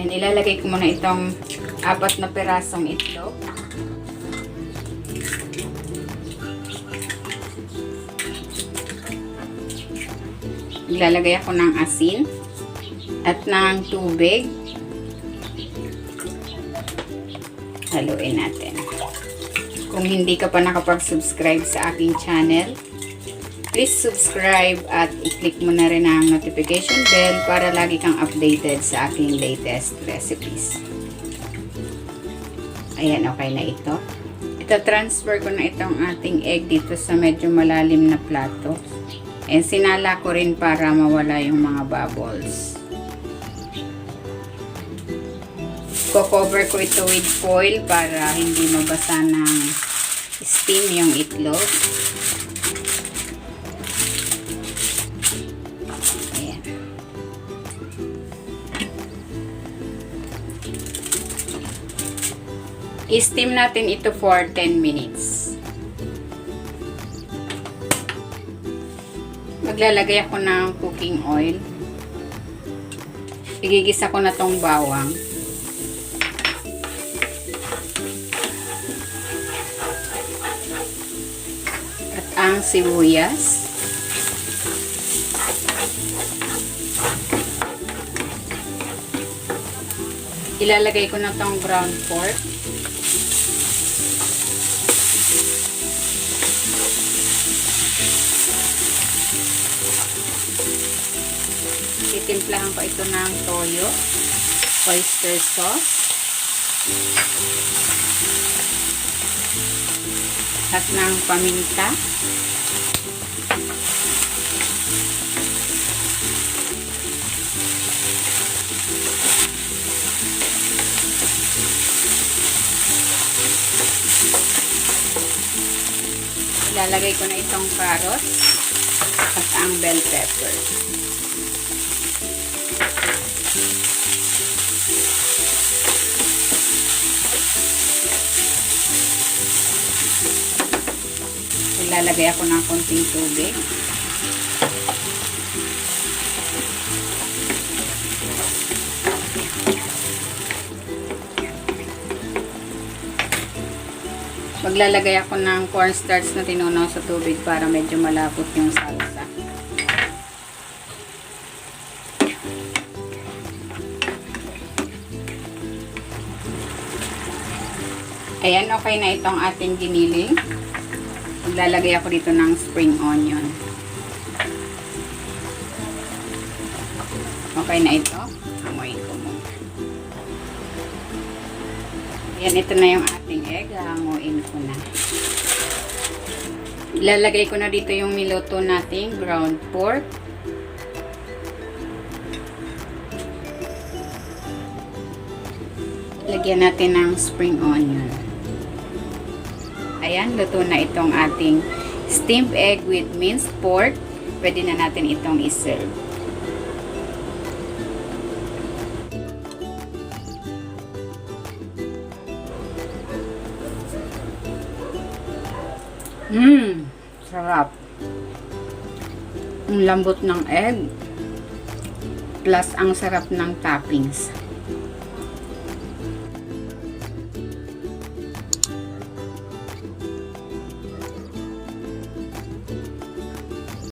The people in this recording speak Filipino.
And ilalagay ko muna itong 4 na pirasong itlog. Ilalagay ako ng asin at ng tubig. Haluin natin. Kung hindi ka pa nakapag-subscribe sa aking channel, please subscribe at i-click mo na rin ang notification bell para lagi kang updated sa aking latest recipes. Ayan, okay na ito. Ito-transfer ko na itong ating egg dito sa medyo malalim na plato. And sinala ko rin para mawala yung mga bubbles. Cover ko ito with foil para hindi mabasa ng steam yung itlog. Ayan. I-steam natin ito for 10 minutes. Maglalagay ako ng cooking oil. Igigisa ko na tong bawang. At ang sibuyas. Ilalagay ko na tong ground pork. Titimplahan ko ito ng toyo, oyster sauce, at ng paminta. Ilalagay ko na itong carrots at ang bell pepper. Ilalagay ako ng konting tubig. Maglalagay ako ng cornstarch na tinunaw sa tubig para medyo malapot yung salsa. Ayan, okay na itong ating giniling. Maglalagay ako dito ng spring onion. Okay na ito. Amoy ko muna. Ayan, ito na yung ating egg. Hanguin ko na. Ilalagay ko na dito yung niluto nating ground pork. Lagyan natin ng spring onion. Ayan, luto na itong ating steamed egg with minced pork. Pwede na natin itong iserve. Sarap. Ang lambot ng egg. Plus, ang sarap ng toppings.